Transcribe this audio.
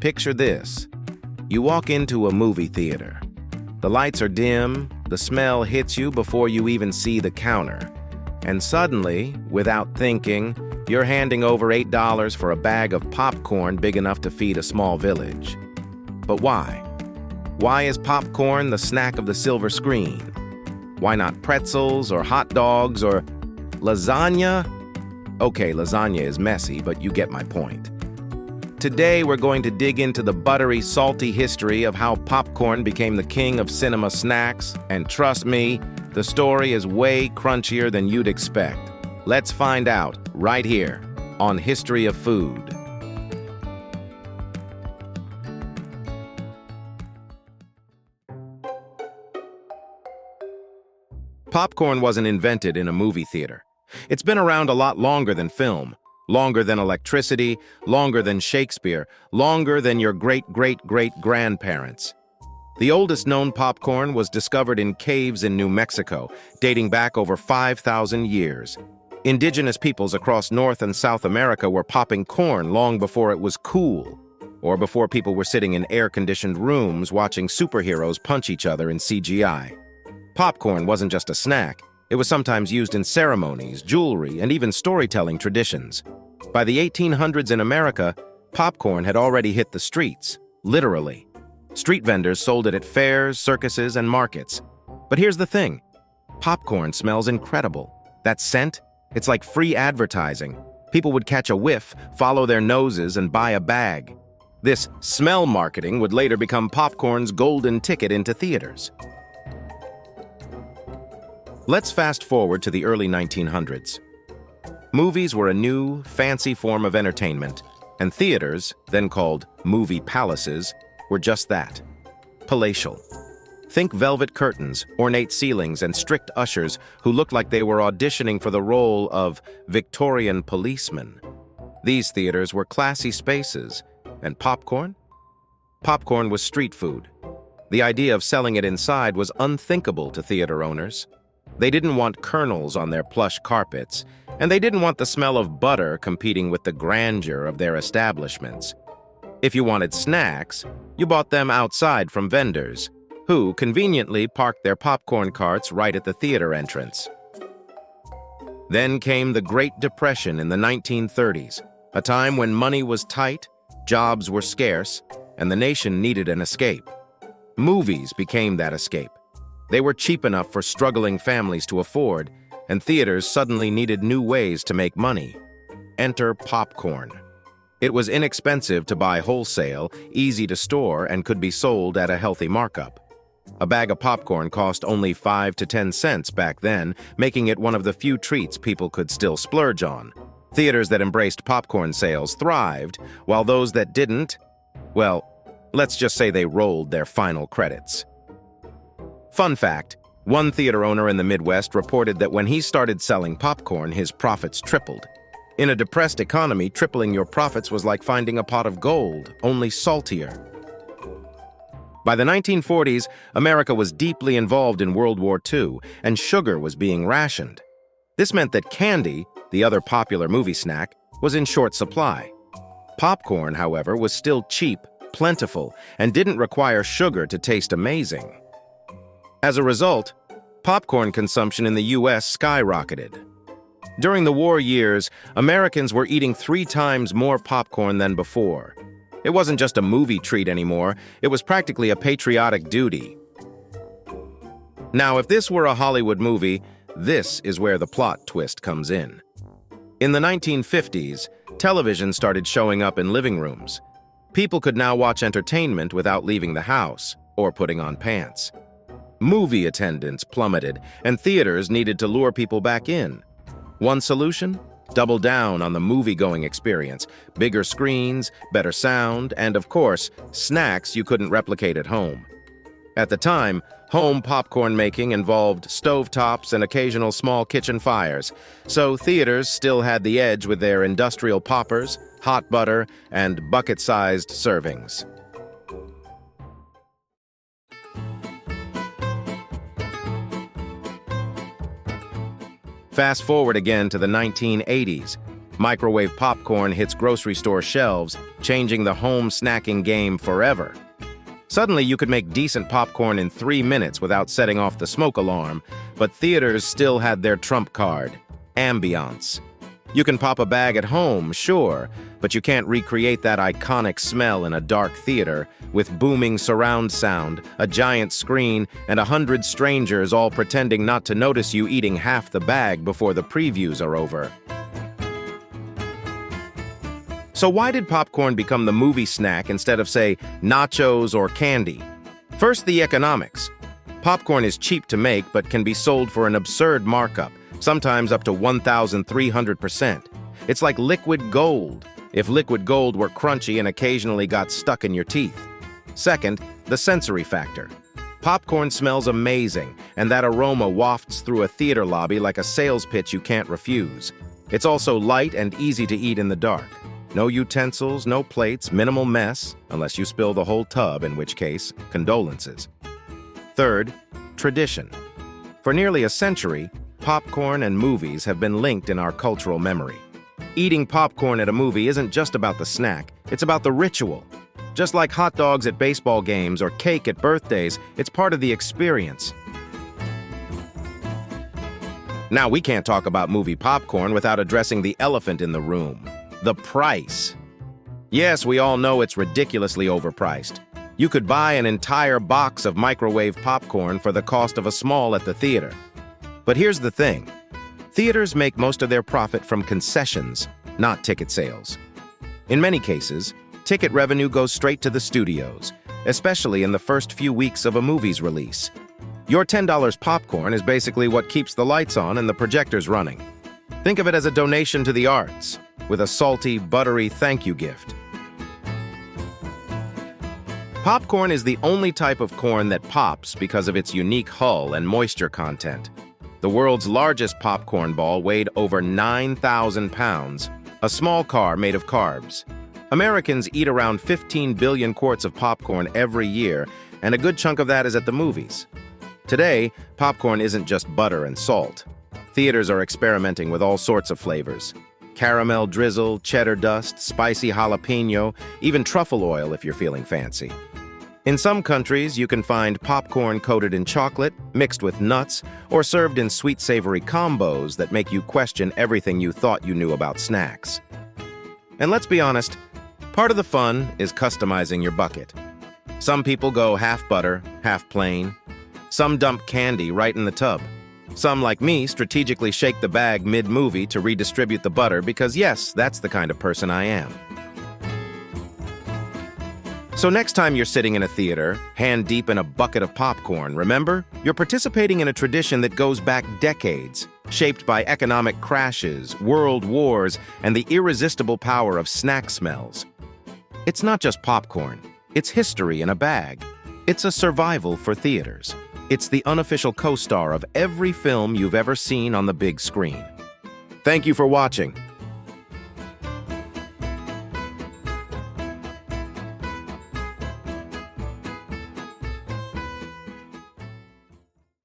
Picture this. You walk into a movie theater. The lights are dim, the smell hits you before you even see the counter. And suddenly, without thinking, you're handing over $8 for a bag of popcorn big enough to feed a small village. But why? Why is popcorn the snack of the silver screen? Why not pretzels or hot dogs or lasagna? Okay, lasagna is messy, but you get my point. Today, we're going to dig into the buttery, salty history of how popcorn became the king of cinema snacks, and trust me, the story is way crunchier than you'd expect. Let's find out right here on History of Food. Popcorn wasn't invented in a movie theater. It's been around a lot longer than film. Longer than electricity, longer than Shakespeare, longer than your great-great-great-grandparents. The oldest known popcorn was discovered in caves in New Mexico, dating back over 5,000 years. Indigenous peoples across North and South America were popping corn long before it was cool, or before people were sitting in air-conditioned rooms watching superheroes punch each other in CGI. Popcorn wasn't just a snack. It was sometimes used in ceremonies, jewelry, and even storytelling traditions. By the 1800s in America, popcorn had already hit the streets, literally. Street vendors sold it at fairs, circuses, and markets. But here's the thing. Popcorn smells incredible. That scent? It's like free advertising. People would catch a whiff, follow their noses, and buy a bag. This smell marketing would later become popcorn's golden ticket into theaters. Let's fast forward to the early 1900s. Movies were a new, fancy form of entertainment, and theaters, then called movie palaces, were just that, palatial. Think velvet curtains, ornate ceilings, and strict ushers who looked like they were auditioning for the role of Victorian policemen. These theaters were classy spaces, and popcorn? Popcorn was street food. The idea of selling it inside was unthinkable to theater owners. They didn't want kernels on their plush carpets, and they didn't want the smell of butter competing with the grandeur of their establishments. If you wanted snacks, you bought them outside from vendors, who conveniently parked their popcorn carts right at the theater entrance. Then came the Great Depression in the 1930s, a time when money was tight, jobs were scarce, and the nation needed an escape. Movies became that escape. They were cheap enough for struggling families to afford, and theaters suddenly needed new ways to make money. Enter popcorn. It was inexpensive to buy wholesale, easy to store, and could be sold at a healthy markup. A bag of popcorn cost only 5 to 10 cents back then, making it one of the few treats people could still splurge on. Theaters that embraced popcorn sales thrived, while those that didn't, well, let's just say they rolled their final credits. Fun fact, one theater owner in the Midwest reported that when he started selling popcorn, his profits tripled. In a depressed economy, tripling your profits was like finding a pot of gold, only saltier. By the 1940s, America was deeply involved in World War II, and sugar was being rationed. This meant that candy, the other popular movie snack, was in short supply. Popcorn, however, was still cheap, plentiful, and didn't require sugar to taste amazing. As a result, popcorn consumption in the U.S. skyrocketed. During the war years, Americans were eating 3 times more popcorn than before. It wasn't just a movie treat anymore, it was practically a patriotic duty. Now, if this were a Hollywood movie, this is where the plot twist comes in. In the 1950s, television started showing up in living rooms. People could now watch entertainment without leaving the house or putting on pants. Movie attendance plummeted, and theaters needed to lure people back in. One solution? Double down on the movie-going experience. Bigger screens, better sound, and of course, snacks you couldn't replicate at home. At the time, home popcorn making involved stovetops and occasional small kitchen fires, so theaters still had the edge with their industrial poppers, hot butter, and bucket-sized servings. Fast forward again to the 1980s. Microwave popcorn hits grocery store shelves, changing the home snacking game forever. Suddenly, you could make decent popcorn in 3 minutes without setting off the smoke alarm, but theaters still had their trump card: ambiance. You can pop a bag at home, sure, but you can't recreate that iconic smell in a dark theater with booming surround sound, a giant screen, and 100 strangers all pretending not to notice you eating half the bag before the previews are over. So why did popcorn become the movie snack instead of, say, nachos or candy? First, the economics. Popcorn is cheap to make but can be sold for an absurd markup, sometimes up to 1,300%. It's like liquid gold, if liquid gold were crunchy and occasionally got stuck in your teeth. Second, the sensory factor. Popcorn smells amazing, and that aroma wafts through a theater lobby like a sales pitch you can't refuse. It's also light and easy to eat in the dark. No utensils, no plates, minimal mess, unless you spill the whole tub, in which case, condolences. Third, tradition. For nearly a century, popcorn and movies have been linked in our cultural memory. Eating popcorn at a movie isn't just about the snack, it's about the ritual. Just like hot dogs at baseball games or cake at birthdays, it's part of the experience. Now, we can't talk about movie popcorn without addressing the elephant in the room: the price. Yes, we all know it's ridiculously overpriced. You could buy an entire box of microwave popcorn for the cost of a small at the theater. But here's the thing. Theaters make most of their profit from concessions, not ticket sales. In many cases, ticket revenue goes straight to the studios, especially in the first few weeks of a movie's release. Your $10 popcorn is basically what keeps the lights on and the projectors running. Think of it as a donation to the arts, with a salty, buttery thank you gift. Popcorn is the only type of corn that pops because of its unique hull and moisture content. The world's largest popcorn ball weighed over 9,000 pounds, a small car made of carbs. Americans eat around 15 billion quarts of popcorn every year, and a good chunk of that is at the movies. Today, popcorn isn't just butter and salt. Theaters are experimenting with all sorts of flavors: caramel drizzle, cheddar dust, spicy jalapeno, even truffle oil if you're feeling fancy. In some countries, you can find popcorn coated in chocolate, mixed with nuts, or served in sweet savory combos that make you question everything you thought you knew about snacks. And let's be honest, part of the fun is customizing your bucket. Some people go half butter, half plain. Some dump candy right in the tub. Some, like me, strategically shake the bag mid-movie to redistribute the butter because, yes, that's the kind of person I am. So next time you're sitting in a theater, hand deep in a bucket of popcorn, remember, you're participating in a tradition that goes back decades, shaped by economic crashes, world wars, and the irresistible power of snack smells. It's not just popcorn. It's history in a bag. It's a survival for theaters. It's the unofficial co-star of every film you've ever seen on the big screen. Thank you for watching.